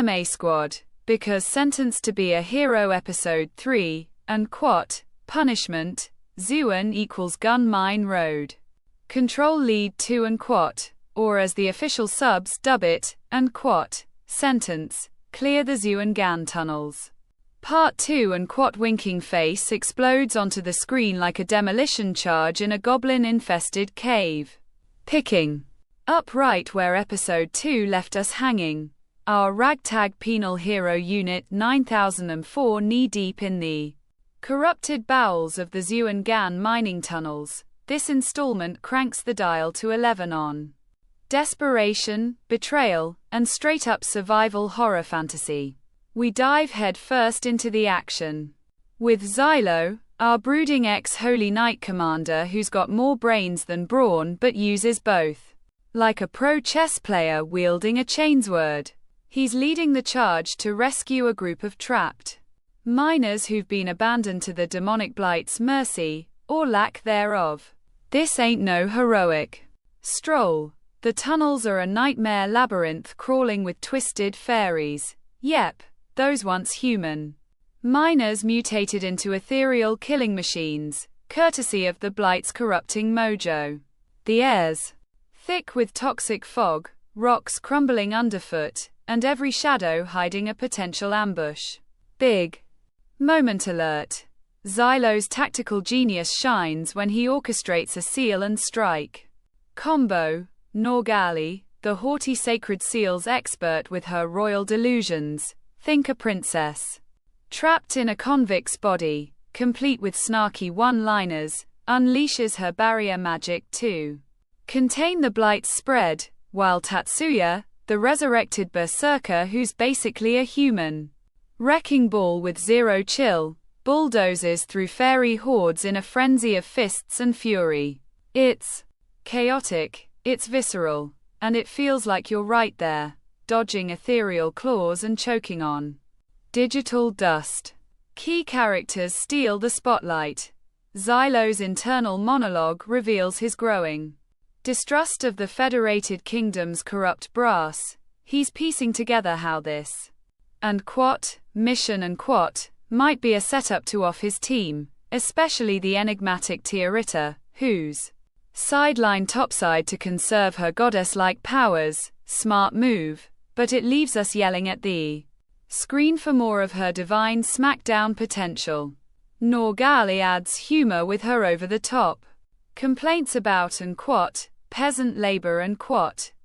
Anime Squad, because sentenced to be a hero episode 3, and punishment, Zewan Gun Mine Road. Control Lead 2 and or as the official subs dub it, and sentence, clear the Zewan Gan Tunnels. Part 2 and winking face explodes onto the screen like a demolition charge in a goblin-infested cave. Picking up right where episode 2 left us hanging. Our ragtag penal hero Unit 9004 knee-deep in the corrupted bowels of the Zewan Gan mining tunnels. This installment cranks the dial to 11 on desperation, betrayal, and straight-up survival horror fantasy. We dive head-first into the action. With Xylo, our brooding ex-Holy Knight commander who's got more brains than brawn but uses both. Like a pro chess player wielding a chainsword, he's leading the charge to rescue a group of trapped miners who've been abandoned to the demonic Blight's mercy, or lack thereof. This ain't no heroic stroll. The tunnels are a nightmare labyrinth crawling with twisted Faeries. Yep, those once human miners mutated into ethereal killing machines, courtesy of the Blight's corrupting mojo. The air's thick with toxic fog, rocks crumbling underfoot, and every shadow hiding a potential ambush. Big moment alert. Xylo's tactical genius shines when he orchestrates a seal and strike combo. Norgali, the haughty sacred seals expert with her royal delusions, think a princess trapped in a convict's body, complete with snarky one-liners, unleashes her barrier magic to contain the Blight's spread, while Tatsuya, the resurrected berserker who's basically a human wrecking ball with zero chill, bulldozes through fairy hordes in a frenzy of fists and fury. It's chaotic, it's visceral, and it feels like you're right there, dodging ethereal claws and choking on digital dust. Key characters steal the spotlight. Xylo's internal monologue reveals his growing distrust of the Federated Kingdom's corrupt brass. He's piecing together how this and mission and might be a setup to off his team, especially the enigmatic Tiarita, who's sidelined topside to conserve her goddess-like powers. Smart move, but it leaves us yelling at the screen for more of her divine smackdown potential. Norgali adds humor with her over-the-top complaints about and peasant labor and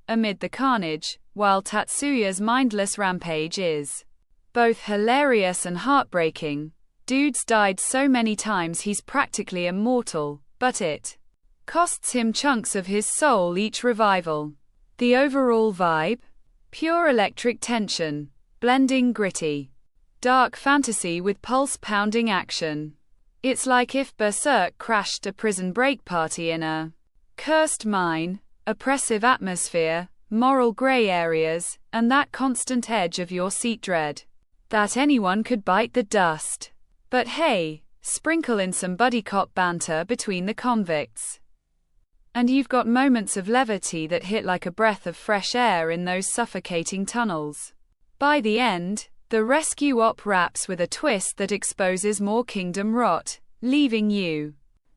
amid the carnage, while Tatsuya's mindless rampage is both hilarious and heartbreaking. Dude's died so many times he's practically immortal, but it costs him chunks of his soul each revival. The overall vibe? Pure electric tension, blending gritty, dark fantasy with pulse-pounding action. It's like if Berserk crashed a prison break party in a cursed mine, oppressive atmosphere, moral gray areas, and that constant edge of your seat dread that anyone could bite the dust. But hey, sprinkle in some buddy cop banter between the convicts, and you've got moments of levity that hit like a breath of fresh air in those suffocating tunnels. By the end, the rescue op wraps with a twist that exposes more kingdom rot, leaving you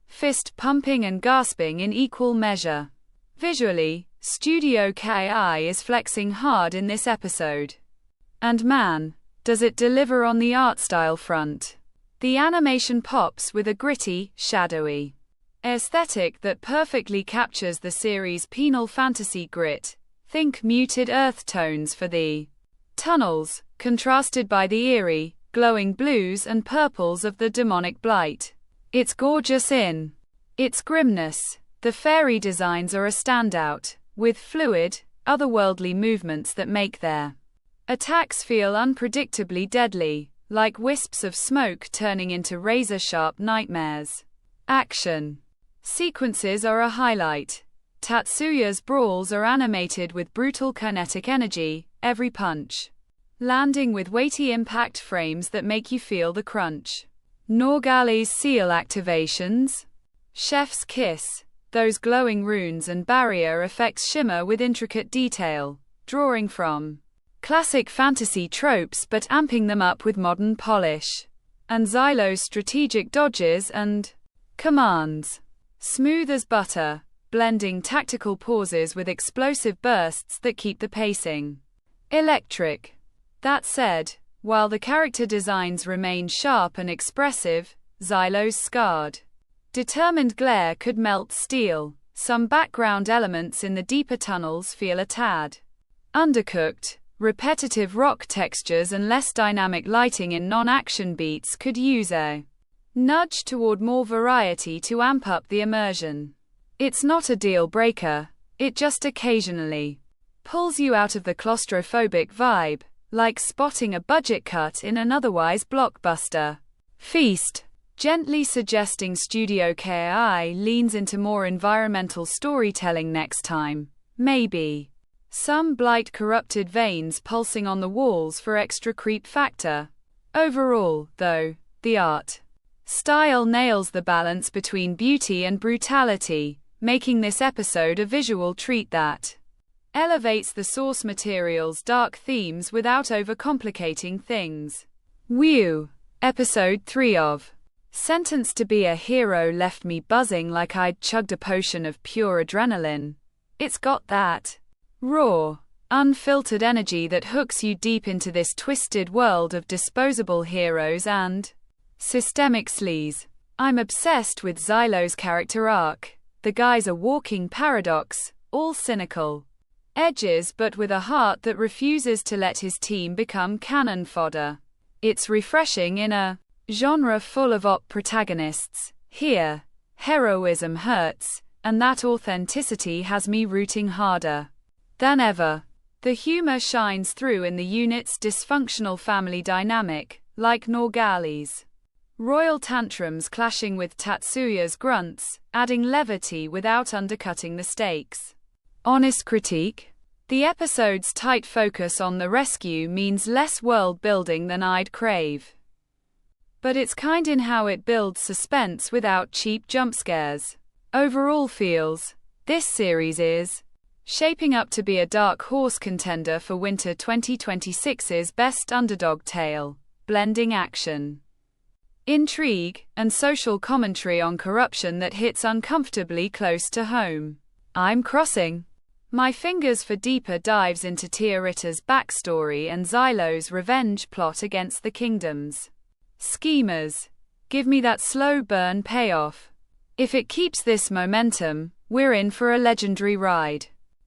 fist pumping and gasping in equal measure. Visually, Studio KI is flexing hard in this episode. And man, does it deliver on the art style front. The animation pops with a gritty, shadowy aesthetic that perfectly captures the series' penal fantasy grit. Think muted earth tones for the tunnels, contrasted by the eerie, glowing blues and purples of the demonic Blight. It's gorgeous in its grimness. The fairy designs are a standout, with fluid, otherworldly movements that make their attacks feel unpredictably deadly, like wisps of smoke turning into razor-sharp nightmares. Action sequences are a highlight. Tatsuya's brawls are animated with brutal kinetic energy, every punch landing with weighty impact frames that make you feel the crunch. Norgali's seal activations, Chef's Kiss, those glowing runes and barrier effects shimmer with intricate detail, drawing from Classic fantasy tropes but amping them up with modern polish. And Xylo's strategic dodges and commands. Smooth as butter, blending tactical pauses with explosive bursts that keep the pacing electric. That said, while the character designs remain sharp and expressive, Xylo's scarred, determined glare could melt steel. Some background elements in the deeper tunnels feel a tad undercooked. Repetitive rock textures and less dynamic lighting in non-action beats could use a nudge toward more variety to amp up the immersion. It's not a deal breaker, it just occasionally pulls you out of the claustrophobic vibe, like spotting a budget cut in an otherwise blockbuster feast. Gently suggesting Studio KI leans into more environmental storytelling next time, maybe. Some Blight corrupted veins pulsing on the walls for extra creep factor. Overall, though, the art style nails the balance between beauty and brutality, making this episode a visual treat that elevates the source material's dark themes without overcomplicating things. Whew! Episode 3 of Sentenced to be a Hero left me buzzing like I'd chugged a potion of pure adrenaline. It's got that raw, unfiltered energy that hooks you deep into this twisted world of disposable heroes and systemic sleaze. I'm obsessed with Xylo's character arc. The guy's a walking paradox, all cynical edges but with a heart that refuses to let his team become cannon fodder. It's refreshing in a genre full of op protagonists. Here, heroism hurts, and that authenticity has me rooting harder than ever. The humor shines through in the unit's dysfunctional family dynamic, like Norgali's royal tantrums clashing with Tatsuya's grunts, adding levity without undercutting the stakes. Honest critique? The episode's tight focus on the rescue means less world building than I'd crave. But it's kind in how it builds suspense without cheap jump scares. Overall feels, this series is shaping up to be a dark horse contender for winter 2026's best underdog tale, blending action, intrigue, and social commentary on corruption that hits uncomfortably close to home. I'm crossing my fingers for deeper dives into Tiarita's backstory and Xylo's revenge plot against the kingdom's schemers. Give me that slow burn payoff. If it keeps this momentum, we're in for a legendary ride.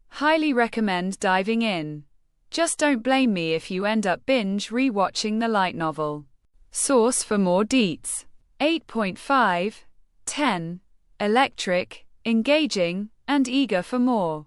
Highly recommend diving in. Just don't blame me if you end up binge rewatching the light novel. Source for more deets. 8.5, 10, electric, engaging, and eager for more.